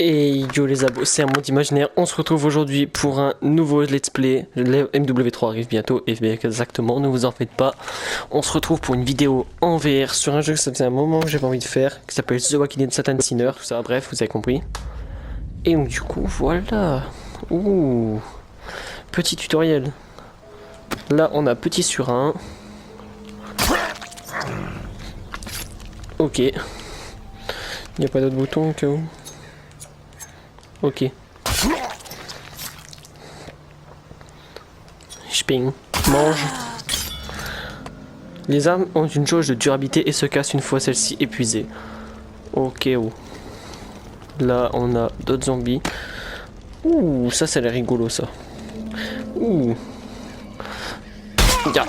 Et yo les abos, c'est un monde imaginaire. On se retrouve aujourd'hui pour un nouveau let's play. Le MW3 arrive bientôt, et exactement, ne vous en faites pas. On se retrouve pour une vidéo en VR sur un jeu que ça faisait un moment que j'avais envie de faire, qui s'appelle The Walking Dead Satan Sinner, tout ça, bref, vous avez compris. Et donc du coup, voilà. Ouh, petit tutoriel. Là, on a petit sur un. Ok. Il n'y a pas d'autre bouton au cas où. Ok. Sping. Mange. Les armes ont une jauge de durabilité et se cassent une fois celle-ci épuisée. Ok. Oh. Là, on a d'autres zombies. Ouh, ça a l'air rigolo, ça. Ouh. Yeah.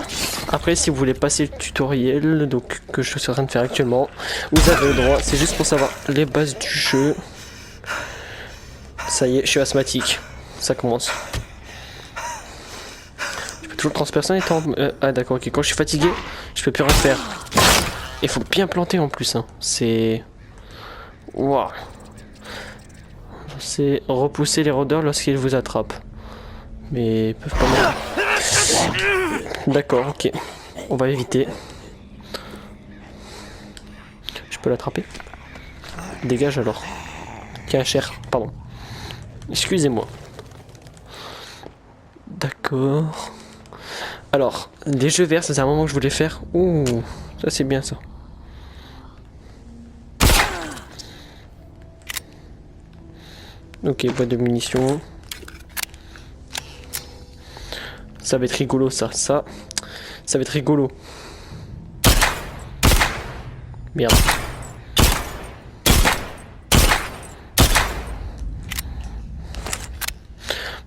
Après, si vous voulez passer le tutoriel, donc que je suis en train de faire actuellement, vous avez le droit. C'est juste pour savoir les bases du jeu. Ça y est, je suis asthmatique. Ça commence. Je peux toujours transpercer étant... ah d'accord, ok. Quand je suis fatigué, je peux plus rien faire. Il faut bien planter en plus. Hein. C'est... Waouh. C'est repousser les rôdeurs lorsqu'ils vous attrapent. Mais ils peuvent pas mal. D'accord, ok. On va éviter. Je peux l'attraper? Dégage alors. Tiens, cher, pardon. Excusez-moi. D'accord. Alors, des jeux verts, c'est un moment que je voulais faire. Ouh, ça c'est bien ça. Ok, boîte de munitions. Ça va être rigolo ça. Ça va être rigolo. Merde.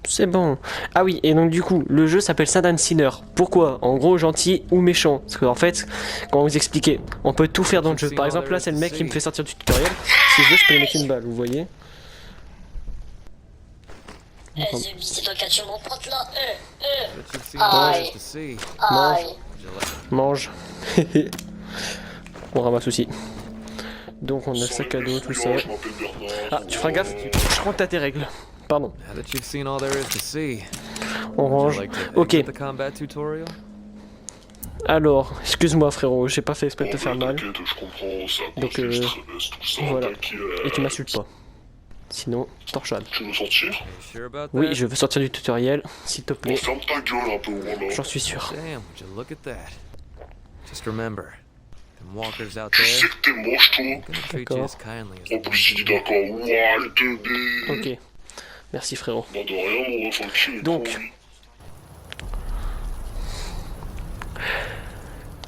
C'est bon. Ah oui, et donc du coup, le jeu s'appelle Satan Sinner. Pourquoi? En gros, gentil ou méchant. Parce qu'en fait, quand vous expliquez, on peut tout faire dans le jeu. Par exemple, là, c'est le mec qui me fait sortir du tutoriel. Si je veux, je peux lui mettre une balle, vous voyez? C'est toi qui as tué mon pote là. Mange. Mange. On ramasse aussi. Donc on a sac à dos, tout ça. Ah, tu feras gaffe, je crois que t'as tes règles. Pardon. On range. Ok. Alors, excuse-moi frérot, j'ai pas fait exprès de te faire mal. Donc voilà. Et tu m'insultes pas. Sinon, torchade. Tu veux sortir? Oui, je veux sortir du tutoriel, s'il te plaît. Ferme ta gueule un peu, voilà. J'en suis sûr. Tu sais que t'es moche, toi? D'accord. En plus, il dit d'accord. Ouah, le bébé. Ok. Merci frérot. Bah de rien, mon ref, un cul. Donc.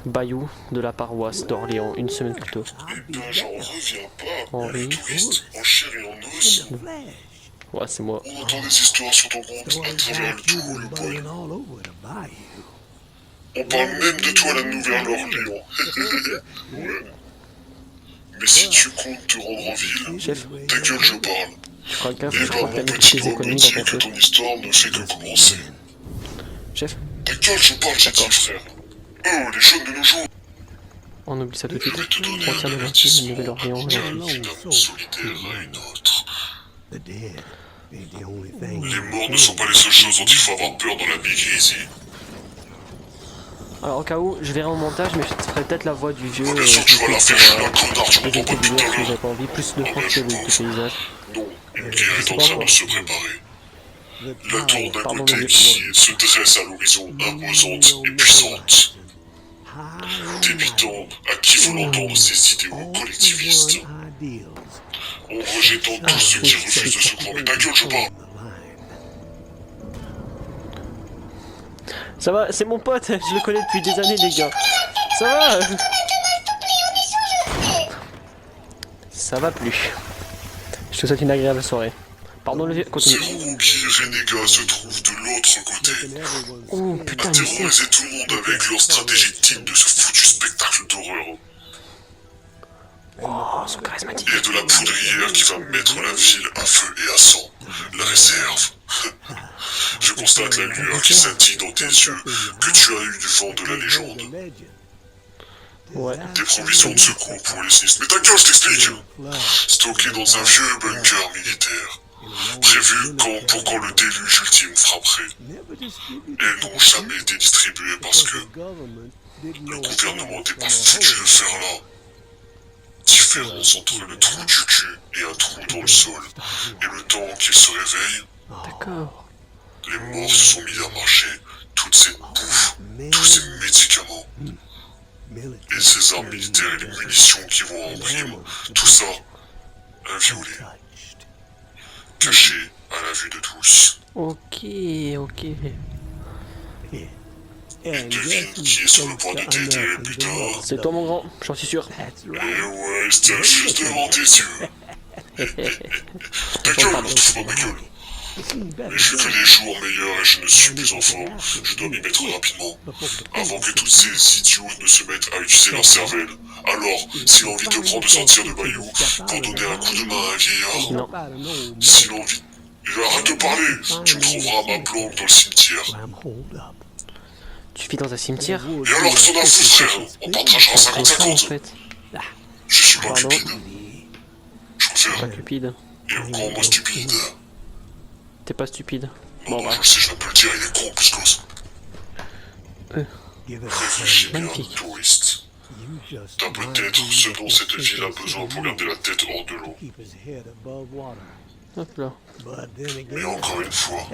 Bayou de la paroisse d'Orléans, une semaine plus tôt. Eh ben, j'en reviens pas. Henri. Le touriste, en chair et en os. Ouais, c'est moi. On entend des histoires sur ton compte à travers le tour ou le bol. On parle même de toi à la Nouvelle-Orléans. Ouais. Mais si tu comptes te rendre en ville, Chef, ta gueule, je parle. tu feras gaffe, Eh je ben, crois que t'as mon mis petit tes doigt me économies dit dans ton que feu. ton histoire ne fait que commencer. Chef, Ta gueule, je parle, j'ai dit, frère. Oh, les jeunes de nos jours. on oublie ça tout de Je suite. vais te donner Frontière de un l'Empire de avertissement. Nouvelle-Orléans. D'un évidemment solidaire à une autre. Les morts ne sont pas les seules choses dont il faut avoir peur dans la Big Easy. Alors au cas où, je verrai en montage, mais je ferai peut-être la voix du vieux. Bien sûr, tu vas la faire, je suis un connard, tu éviter m'entends pas de depuis tout dire à que l'heure. j'avais pas envie, plus le Ah fond bah, que je du pense. paysage. Non, une guerre est en train de se préparer. La tour d'un Pardon, côté mais- qui se dresse à l'horizon, imposante et puissante. Débitant à qui veut l'entendre ses idéaux collectivistes. En rejetant tous ceux qui refusent de se croire. Mais ta gueule, je parle. Ça va, c'est mon pote, je le connais depuis des années les gars. Ça va. Ça va plus. Je te souhaite une agréable soirée. Pardon le vieux, continue. Ces roupiers renégats se trouvent de l'autre côté. Oh putain, mais c'est... Terroriser tout le monde avec leur stratégie type de ce foutu spectacle d'horreur. Oh, son charismatique. Et de la poudrière qui va mettre la ville à feu et à sang. La réserve. Je constate la lueur qui scintille dans tes yeux, que tu as eu du vent de la légende. Ouais. Des provisions de secours pour les sinistres. Mais ta gueule, je t'explique! Stocké dans un vieux bunker militaire. prévues pour quand le déluge ultime frapperait. Elles n'ont jamais été distribuées parce que le gouvernement était pas foutu de faire la différence entre le trou du cul et un trou dans le sol. Et le temps qu'ils se réveillent, D'accord. les morts se sont mis à marcher. Toute cette bouffe, tous ces médicaments, et ces armes militaires et les munitions qui vont en prime, tout ça, inviolé, caché à la vue de tous. Ok, ok. Et devine qui est sur le point de t'aider plus tard. C'est toi mon grand, j'en suis sûr. Et ouais, c'était juste devant tes yeux. Ta gueule, pardon. touche pas ma gueule. Mais je fais les jours meilleurs et je ne suis plus en forme. Je dois m'y mettre rapidement, avant que tous ces idiots ne se mettent à utiliser leur cervelle. Alors, si l'envie te prend de sortir de Bayou pour donner un coup de main à un vieillard, Non. si l'envie... Arrête de parler. Tu me trouveras à ma planque dans le cimetière. Tu vis dans un cimetière? Et alors que t'en as foutre, frère? On partagera En 50-50. fait. Je suis pas Pardon. cupide. Je Pas préfère. cupide. Et encore moins stupide. T'es pas stupide. Non, Bon, non, bah. je le sais, je viens de te le dire, il est con, plus cause. Réfléchis bien, Magnifique. touriste. T'as peut-être ce dont cette ville a besoin pour garder la tête hors de l'eau. Hop là. Mais encore une fois,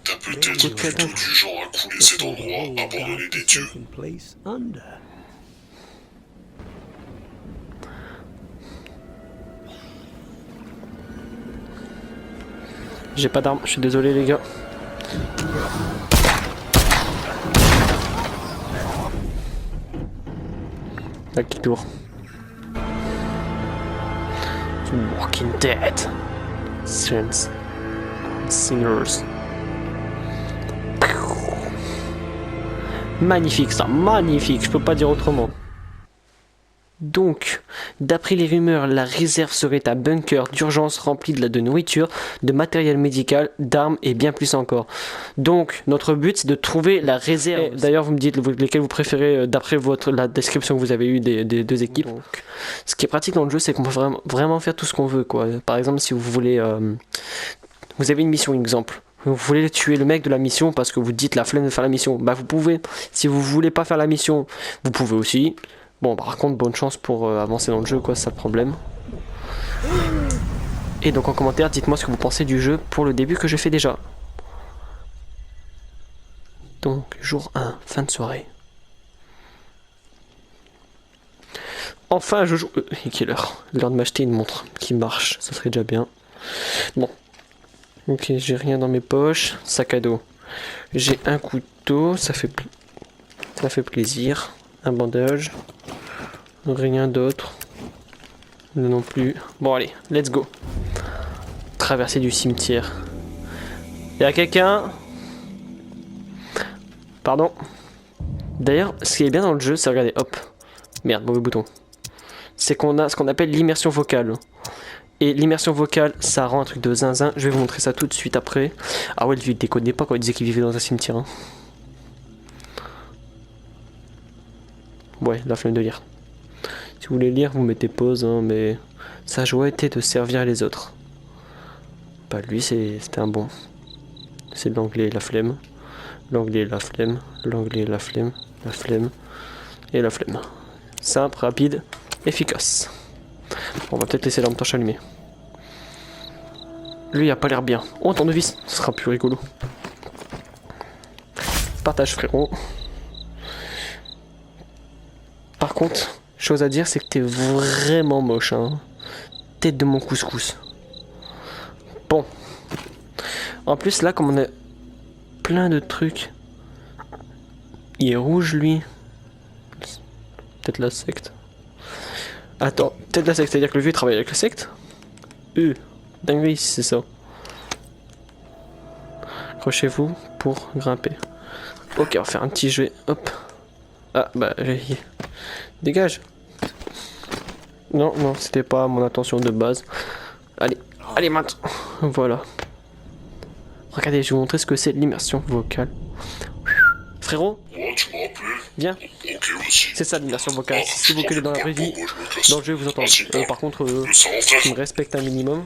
t'as peut-être plutôt du genre à couler cet endroit abandonné des dieux. J'ai pas d'arme, je suis désolé les gars. À qui tour? Walking Dead. Saints. Singers. Magnifique ça, magnifique, je peux pas dire autrement. Donc, d'après les rumeurs, la réserve serait un bunker d'urgence rempli de nourriture, de matériel médical, d'armes et bien plus encore. Donc, notre but c'est de trouver la réserve. D'ailleurs, vous me dites lesquels vous préférez d'après la description que vous avez eue des deux équipes. Donc, ce qui est pratique dans le jeu, c'est qu'on peut vraiment faire tout ce qu'on veut, quoi. Par exemple, si vous voulez... vous avez une mission, exemple. Vous voulez tuer le mec de la mission parce que vous dites la flemme de faire la mission. Bah, vous pouvez. Si vous voulez pas faire la mission, vous pouvez aussi. Bon, par contre, bonne chance pour avancer dans le jeu, quoi, c'est ça le problème. Et donc en commentaire, dites-moi ce que vous pensez du jeu pour le début que je fais déjà. Donc, jour 1, fin de soirée. Enfin, je joue... quelle heure? L'heure de m'acheter une montre qui marche, ça serait déjà bien. Bon. Ok, j'ai rien dans mes poches. Sac à dos. J'ai un couteau, ça fait plaisir. Un bandage. Rien d'autre. Non plus. Bon allez, let's go. Traversée du cimetière. Y'a quelqu'un? Pardon. D'ailleurs, ce qui est bien dans le jeu, c'est regardez, hop. Merde, mauvais bouton. C'est qu'on a ce qu'on appelle l'immersion vocale. Et l'immersion vocale, ça rend un truc de zinzin. Je vais vous montrer ça tout de suite après. Ah ouais, le vieux il déconnait pas quand il disait qu'il vivait dans un cimetière. Hein. Ouais, la flemme de lire. Si vous voulez lire, vous mettez pause, hein, mais sa joie était de servir les autres. Bah lui, c'était un bon. C'est l'anglais et la flemme. L'anglais et la flemme. L'anglais et la flemme. La flemme. Et la flemme. Simple, rapide, efficace. Bon, on va peut-être laisser la lampe torche allumée. Lui, il a pas l'air bien. Oh, tournevis, ce sera plus rigolo. Partage, frérot. Par contre, chose à dire, c'est que t'es vraiment moche, hein. Tête de mon couscous. Bon. En plus, là, comme on a plein de trucs. Il est rouge, lui. Peut-être la secte. Attends, peut-être la secte, c'est-à-dire que le vieux travaille avec la secte? Dinguerie, si c'est ça. Accrochez-vous pour grimper. Ok, on va faire un petit jeu. Hop. Ah, bah, dégage. Non, non, c'était pas mon intention de base. Allez, allez, maintenant. Voilà. Regardez, je vais vous montrer ce que c'est l'immersion vocale. Frérot, Ouais, tu m'as appelé? viens. Ok, vas-y. C'est ça l'immersion vocale. Si vous voulez dans la vraie vie, Moi, je me casse. dans le jeu, vous entendez. Vas-y, parle. Par contre, Le sang, frère. tu me respectes un minimum.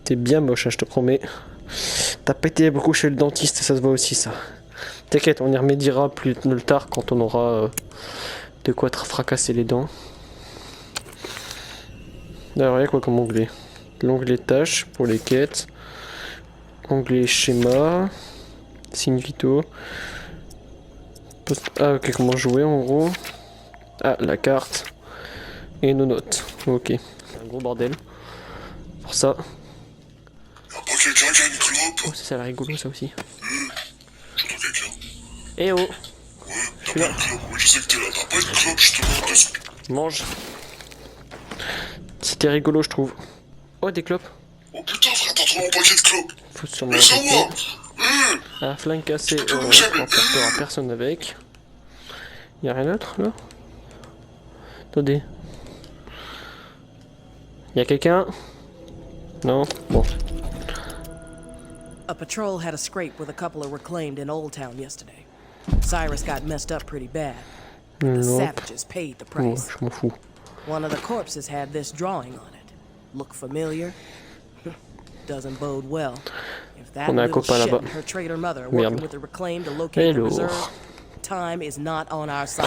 T'es bien moche, hein, je te promets. T'as pas été beaucoup chez le dentiste, ça se voit aussi ça. T'inquiète, on y remédiera plus tard quand on aura de quoi te fracasser les dents. Alors il y a quoi comme onglet? L'onglet tâches pour les quêtes. Onglet schéma. Signes vitaux. Ah ok, comment jouer en gros. Ah, la carte. Et nos notes. Ok. Un gros bordel. Pour ça. Y'a pas quelqu'un qui a une clope? Oh, ça a l'air rigolo ça aussi. J'entends quelqu'un. Eh oh! Ouais, t'as pas une clope, oui, je sais que t'es là. T'as pas une clope, je te demande 2 secondes. Mange. C'était rigolo, je trouve. Oh, des clopes. Oh putain, frère, t'as trouvé mon paquet de clopes. Faut sûrement Mais c'est moi. arrêter. Un flingue cassé, on va faire peur à personne avec. Y'a rien d'autre là? Attendez. Y'a quelqu'un? Non? Bon. A patrol had a scrape with a couple of reclaimed in Old Town yesterday. Cyrus got messed up pretty bad. The Non. savages paid the Bon, price. je m'en fous. One of the corpses had this drawing on it. Look familiar? Doesn't bode well. If that On a un little copain shit là-bas. and her traitor mother are Merde. working with the reclaimed to locate the Hello. reserve, time is not on our side.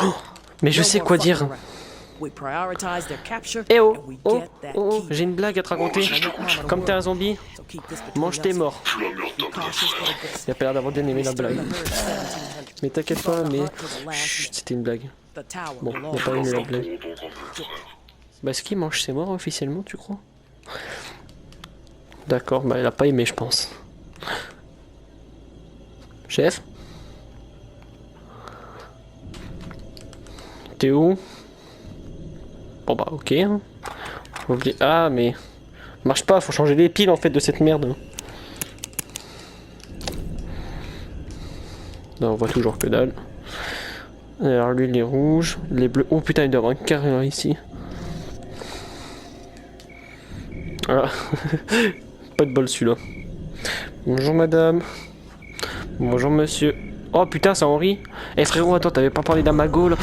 Mais je No sais more quoi fucking dire. around. We prioritize their capture Eh oh! and we Oh! get that Oh! key. J'ai une blague à te raconter. Comme t'es un zombie, So keep this between mange tes us. morts. Plus la merde, Be t'as cautious for the good. Il a pas l'air d'avoir bien aimé la blague. Mais t'inquiète pas, mais. Chut, c'était une blague. The tower Bon, will il a pas aimé la Attends, blague. attends, frère. Bah, est-ce qu'il mange ses morts officiellement, tu crois? D'accord, bah, il a pas aimé, je pense. Chef? T'es où? Bon, bah, ok. Hein. Faut oublier- Ah, mais. Marche pas, faut changer les piles en fait de cette merde. Non, on voit toujours que dalle. Alors, lui, les rouges, les bleus. Oh putain, il doit y avoir un carré là, ici. Voilà. Pas de bol celui-là. Bonjour madame. Bonjour monsieur. Oh putain, c'est Henri. Eh frérot, attends, t'avais pas parlé d'Amago là?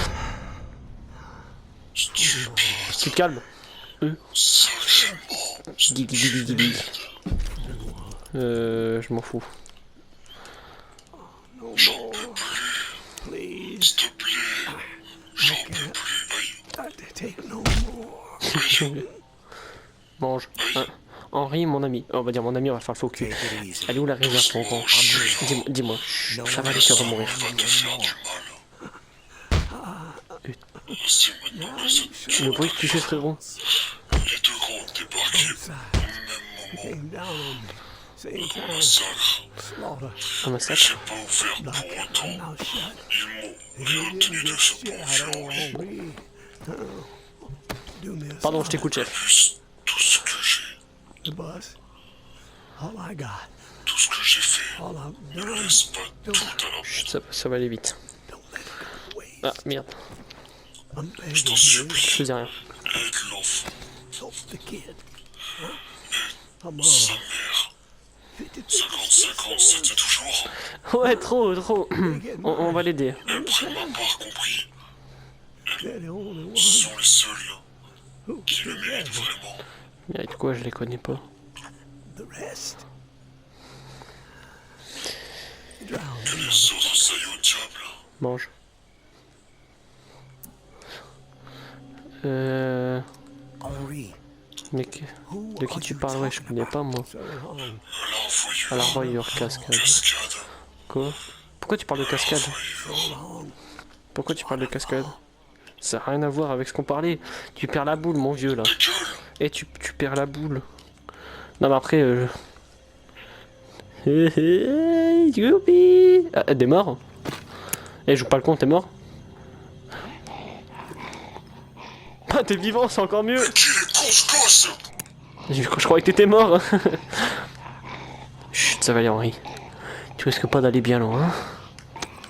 Stupide. Tu te calmes. Sacrément. Guigui. Je m'en fous. J'en peux plus. S'il te plaît. J'en peux plus. Aïe. Mange. Hein. Henri, mon ami. Oh, on va dire mon ami, on va faire le faux cul. Elle est où la réserve, mon grand? Dis-moi. Chut, ça va aller, tu vas mourir. On va te faire du mal. C'est maintenant que ça te Le bruit que tu fais, frérot. Les deux gros ont débarqué au même moment. Un massacre. Un massacre. J'ai pas ouvert pour autant. Ils m'ont réobtenu de ce bon violon. Pardon, je t'écoute, chef. Plus tout ce que j'ai. Tout ce que j'ai fait. Ne laisse pas tout à la Chut, ça va aller vite. Ah, merde. Je t'en supplie. Je faisais rien. Aide l'enfant. Sa mère. 55 ans, c'était toujours. Ouais, trop. On va l'aider. Même pour ma part compris. Ce sont les seuls qui le méritent vraiment. Mais avec quoi, je les connais pas. Que les autres aillent au diable. Mange. Mais de qui tu parles? Ouais, je connais pas moi. À l'arroyeur cascade. Cascade. Quoi? Pourquoi tu parles de cascade? Pourquoi tu parles de cascade? Ça n'a rien à voir avec ce qu'on parlait. Tu perds la boule, mon vieux là. Ta gueule. Et tu perds la boule. Non mais après... Youpi. Ah, t'es mort? Eh, joue pas le con, t'es mort? Ah, t'es vivant, c'est encore mieux. Qu'il est con ce gosse. Je croyais que t'étais mort. Chut, ça va aller, Henri. Tu risques pas d'aller bien loin, hein?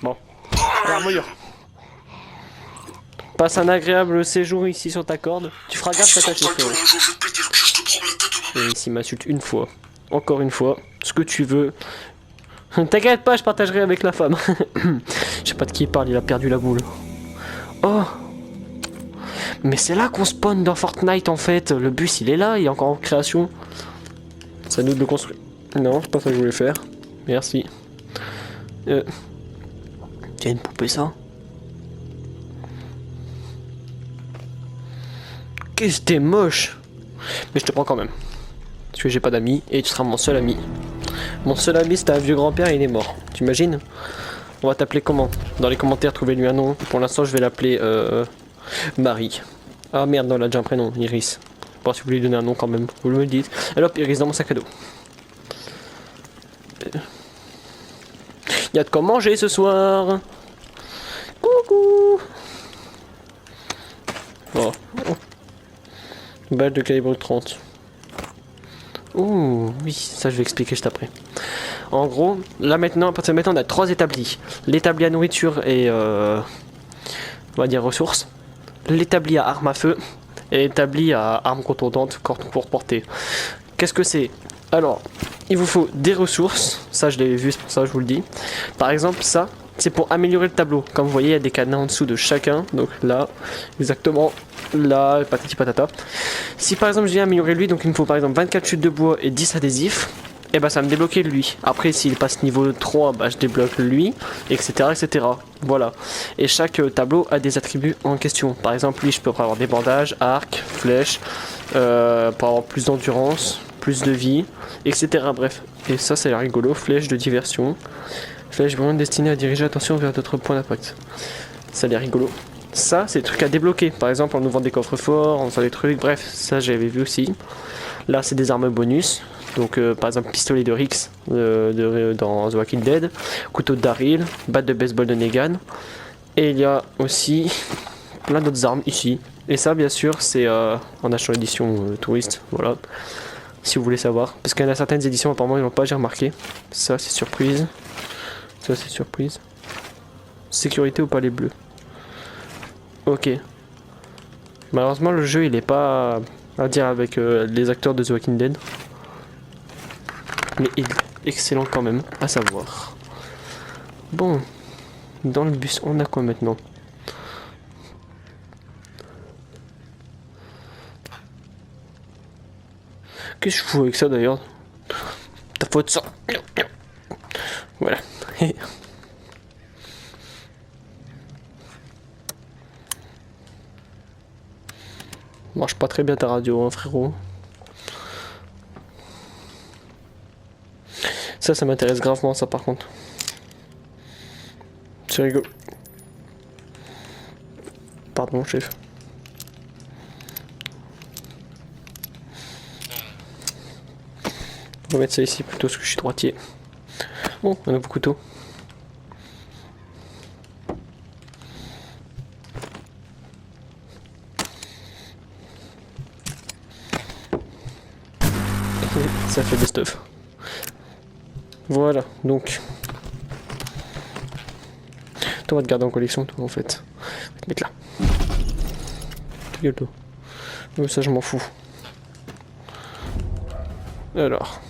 Bon. L'armure. Passe un agréable séjour ici sur ta corde. Tu feras gaffe à ta Ferme ta gueule, chaussure. un jour je vais te péter le cul, je te prends la tête de ma mère. Et ici m'insulte une fois. Encore une fois. Ce que tu veux. T'inquiète pas, je partagerai avec la femme. Je sais pas de qui il parle, il a perdu la boule. Oh! Mais c'est là qu'on spawn dans Fortnite en fait. Le bus il est là, il est encore en création. C'est à nous de le construire. Non, c'est pas ça que je voulais faire. Merci. Tiens, une poupée ça. Qu'est-ce que t'es moche. Mais je te prends quand même. Parce que j'ai pas d'amis et tu seras mon seul ami. Mon seul ami c'était un vieux grand-père et il est mort. Tu imagines? On va t'appeler comment? Dans les commentaires, trouvez-lui un nom. Pour l'instant, je vais l'appeler Marie. Ah merde, non, elle a déjà un prénom, Iris. Bon, si vous voulez lui donner un nom quand même, vous me le dites. Alors, hop, Iris dans mon sac à dos. Y a de quoi manger ce soir. Coucou. Oh. Balle de calibre 30. Ouh, oui, ça je vais expliquer juste après. En gros, là maintenant, à partir de maintenant, on a 3 établis. L'établi à nourriture et on va dire ressources. L'établi à armes à feu et l'établi à armes contondantes pour porter. Qu'est-ce que c'est? Alors, il vous faut des ressources. Ça, je l'ai vu, c'est pour ça que je vous le dis. Par exemple, ça, c'est pour améliorer le tableau. Comme vous voyez, il y a des cadenas en dessous de chacun. Donc là, exactement là, patati patata. Si par exemple je viens améliorer lui, donc il me faut par exemple 24 chutes de bois et 10 adhésifs, et bah ça va me débloquer lui. Après s'il passe niveau 3, bah je débloque lui, etc. etc. Voilà. Et chaque tableau a des attributs en question. Par exemple lui je peux avoir des bandages, arcs, flèches, pour avoir plus d'endurance, plus de vie, etc. Bref. Et ça c'est rigolo, flèche de diversion. Flèche vraiment destinée à diriger l'attention vers d'autres points d'impact. Ça a l'air rigolo. Ça, c'est des trucs à débloquer. Par exemple, en ouvrant des coffres forts, en faisant des trucs. Bref, ça j'avais vu aussi. Là, c'est des armes bonus. Donc, par exemple, pistolet de Rix dans The Walking Dead, couteau de Daryl, batte de baseball de Negan. Et il y a aussi plein d'autres armes ici. Et ça, bien sûr, c'est en achetant l'édition touriste. Voilà. Si vous voulez savoir. Parce qu'il y en a certaines éditions, apparemment, ils n'ont pas, j'ai remarqué. Ça, c'est surprise. Ça, c'est surprise. Sécurité ou pas les bleus. Ok. Malheureusement, le jeu il est pas à dire avec les acteurs de The Walking Dead. Mais il est excellent quand même, à savoir. Bon. Dans le bus, on a quoi maintenant? Qu'est-ce que je fous avec ça d'ailleurs? Ta faute ça. Voilà. Marche pas très bien ta radio, hein, frérot. Ça m'intéresse gravement, ça par contre. C'est rigolo. Pardon, chef. On va mettre ça ici plutôt parce que je suis droitier. Bon, un nouveau couteau. Ça fait des stuff. Voilà, donc. Toi, on va te garder en collection, toi, en fait. On va te mettre là. Ta gueule, toi. Ça, je m'en fous. Alors.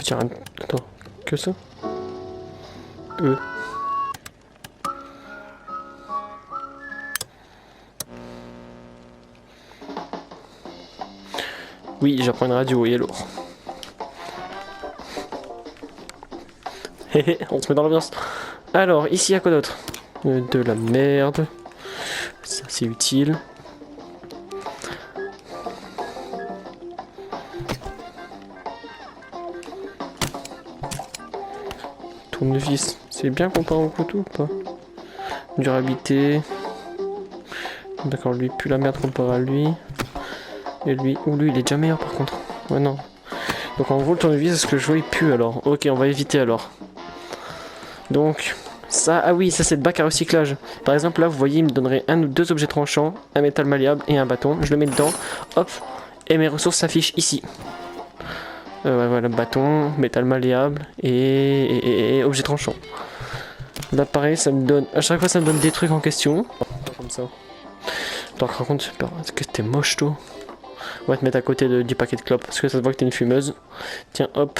Tiens, attends, que ça? Oui, j'apprends une radio, et alors? On se met dans l'ambiance. Alors, ici, il y a quoi d'autre? De la merde. Ça, c'est utile. Tournevis, c'est bien comparé au couteau ou pas? Durabilité. D'accord, lui pue la merde comparé à lui. Et lui, ou lui il est déjà meilleur par contre. Ouais non. Donc en gros le tournevis, est-ce que je vois il pue alors? Ok, on va éviter alors. Donc ça, ah oui, ça c'est le bac à recyclage. Par exemple là vous voyez il me donnerait un ou deux objets tranchants, un métal malléable et un bâton. Je le mets dedans, hop, et mes ressources s'affichent ici. Ouais, voilà, bâton, métal malléable et objet tranchant. Là pareil, ça me donne, à chaque fois ça me donne des trucs en question. Comme ça. T'en rends compte, est-ce que t'es moche toi? On va te mettre à côté du paquet de clopes parce que ça se voit que t'es une fumeuse. Tiens, hop.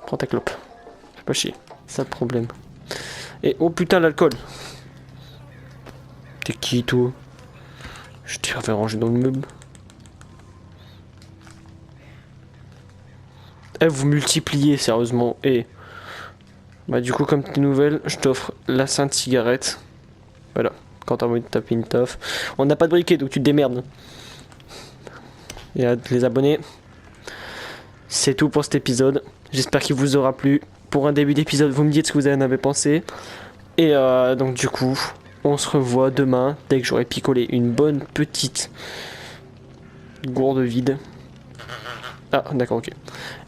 Prends ta clope. Fais pas chier, c'est ça le problème. Et oh putain, l'alcool. T'es qui toi? Je t'ai fait ranger dans le meuble. Eh, vous multipliez sérieusement. Et bah du coup comme petite nouvelle, je t'offre la sainte cigarette. Voilà, quand t'as envie de taper une toffe. On n'a pas de briquet donc tu te démerdes. Et à les abonnés. C'est tout pour cet épisode. J'espère qu'il vous aura plu. Pour un début d'épisode, vous me dites ce que vous en avez pensé. Et donc du coup, on se revoit demain dès que j'aurai picolé une bonne petite gourde vide. Ah d'accord, ok.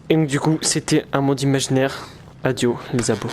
Et donc du coup, c'était un monde imaginaire. Adieu les abos.